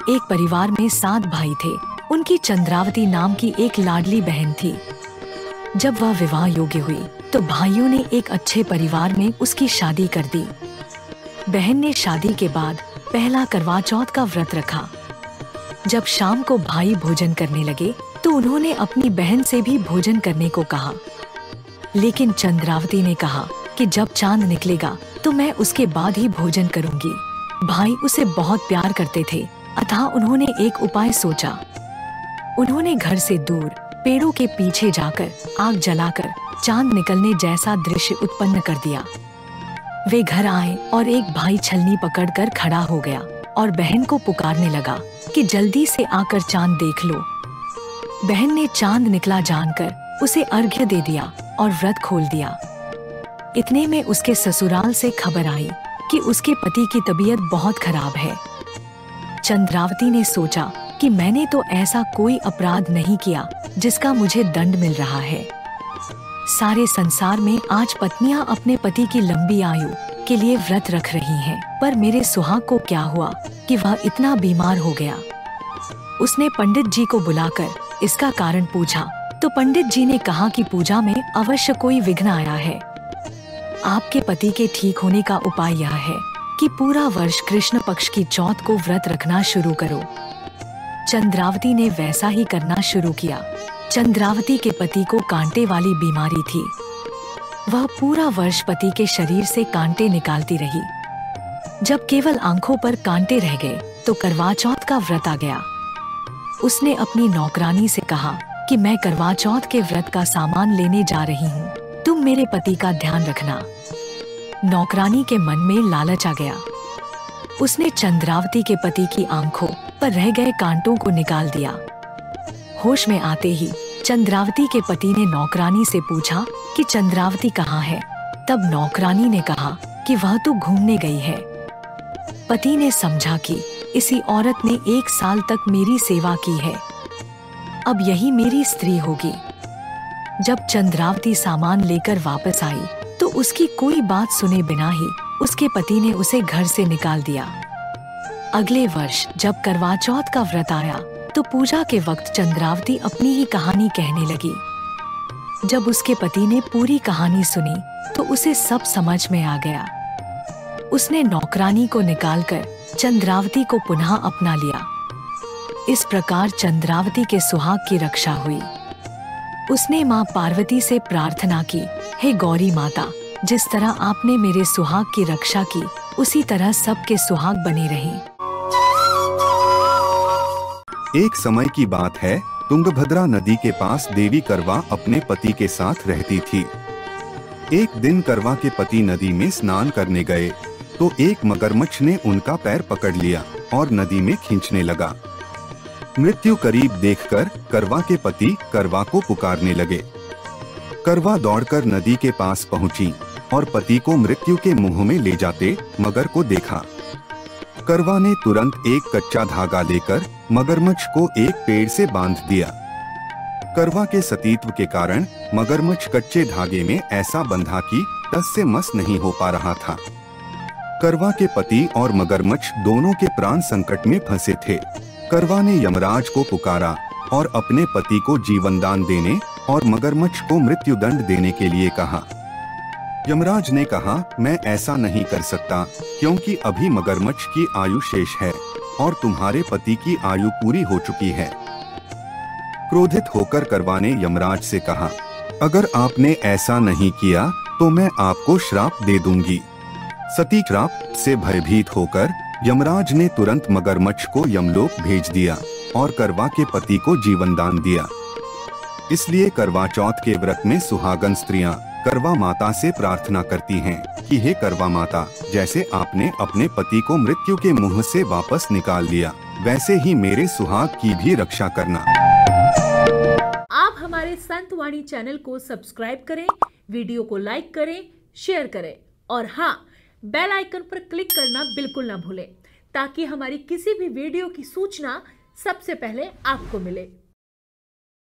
एक परिवार में 7 भाई थे। उनकी चंद्रावती नाम की एक लाडली बहन थी। जब वह विवाह योग्य हुई तो भाइयों ने एक अच्छे परिवार में उसकी शादी कर दी। बहन ने शादी के बाद पहला करवा चौथ का व्रत रखा। जब शाम को भाई भोजन करने लगे तो उन्होंने अपनी बहन से भी भोजन करने को कहा, लेकिन चंद्रावती ने कहा कि जब चांद निकलेगा तो मैं उसके बाद ही भोजन करूंगी। भाई उसे बहुत प्यार करते थे, अतः उन्होंने एक उपाय सोचा। उन्होंने घर से दूर पेड़ों के पीछे जाकर आग जलाकर चांद निकलने जैसा दृश्य उत्पन्न कर दिया। वे घर आए और एक भाई छलनी पकड़कर खड़ा हो गया और बहन को पुकारने लगा कि जल्दी से आकर चांद देख लो। बहन ने चांद निकला जानकर उसे अर्घ्य दे दिया और व्रत खोल दिया। इतने में उसके ससुराल से खबर आई कि उसके पति की तबीयत बहुत खराब है। चंद्रावती ने सोचा कि मैंने तो ऐसा कोई अपराध नहीं किया जिसका मुझे दंड मिल रहा है। सारे संसार में आज पत्नियां अपने पति की लंबी आयु के लिए व्रत रख रही हैं, पर मेरे सुहाग को क्या हुआ कि वह इतना बीमार हो गया। उसने पंडित जी को बुलाकर इसका कारण पूछा तो पंडित जी ने कहा कि पूजा में अवश्य कोई विघ्न आया है। आपके पति के ठीक होने का उपाय यह है कि पूरा वर्ष कृष्ण पक्ष की चौथ को व्रत रखना शुरू करो। चंद्रावती ने वैसा ही करना शुरू किया। चंद्रावती के पति को कांटे वाली बीमारी थी। वह पूरा वर्ष पति के शरीर से कांटे निकालती रही। जब केवल आंखों पर कांटे रह गए तो करवा चौथ का व्रत आ गया। उसने अपनी नौकरानी से कहा कि मैं करवा चौथ के व्रत का सामान लेने जा रही हूँ, तुम मेरे पति का ध्यान रखना। नौकरानी के मन में लालच आ गया। उसने चंद्रावती के पति की आंखों पर रह गए कांटों को निकाल दिया। होश में आते ही चंद्रावती के पति ने नौकरानी से पूछा कि चंद्रावती कहाँ है। तब नौकरानी ने कहा कि वह तो घूमने गई है। पति ने समझा कि इसी औरत ने 1 साल तक मेरी सेवा की है, अब यही मेरी स्त्री होगी। जब चंद्रावती सामान लेकर वापस आई तो उसकी कोई बात सुने बिना ही उसके पति ने उसे घर से निकाल दिया। अगले वर्ष जब करवा चौथ का व्रत आया तो पूजा के वक्त चंद्रावती अपनी ही कहानी कहने लगी। जब उसके पति ने पूरी कहानी सुनी तो उसे सब समझ में आ गया। उसने नौकरानी को निकालकर चंद्रावती को पुनः अपना लिया। इस प्रकार चंद्रावती के सुहाग की रक्षा हुई। उसने मां पार्वती से प्रार्थना की, हे गौरी माता, जिस तरह आपने मेरे सुहाग की रक्षा की उसी तरह सबके सुहाग बने रहें। एक समय की बात है, तुंगभद्रा नदी के पास देवी करवा अपने पति के साथ रहती थी। एक दिन करवा के पति नदी में स्नान करने गए तो एक मगरमच्छ ने उनका पैर पकड़ लिया और नदी में खींचने लगा। मृत्यु करीब देखकर करवा के पति करवा को पुकारने लगे। करवा दौड़कर नदी के पास पहुंची और पति को मृत्यु के मुंह में ले जाते मगर को देखा। करवा ने तुरंत एक कच्चा धागा लेकर मगरमच्छ को एक पेड़ से बांध दिया। करवा के सतीत्व के कारण मगरमच्छ कच्चे धागे में ऐसा बंधा कि टस से मस नहीं हो पा रहा था। करवा के पति और मगरमच्छ दोनों के प्राण संकट में फंसे थे। करवा ने यमराज को पुकारा और अपने पति को जीवन दान देने और मगरमच्छ को मृत्यु दंड देने के लिए कहा। यमराज ने कहा, मैं ऐसा नहीं कर सकता क्योंकि अभी मगरमच्छ की आयु शेष है और तुम्हारे पति की आयु पूरी हो चुकी है। क्रोधित होकर करवा ने यमराज से कहा, अगर आपने ऐसा नहीं किया तो मैं आपको श्राप दे दूंगी। सती श्राप से भयभीत होकर यमराज ने तुरंत मगरमच्छ को यमलोक भेज दिया और करवा के पति को जीवन दान दिया। इसलिए करवा चौथ के व्रत में सुहागन स्त्रियां करवा माता से प्रार्थना करती हैं कि हे करवा माता, जैसे आपने अपने पति को मृत्यु के मुंह से वापस निकाल लिया, वैसे ही मेरे सुहाग की भी रक्षा करना। आप हमारे संत वाणी चैनल को सब्सक्राइब करें, वीडियो को लाइक करें, शेयर करें और हाँ, बेल आइकन पर क्लिक करना बिल्कुल ना भूलें ताकि हमारी किसी भी वीडियो की सूचना सबसे पहले आपको मिले।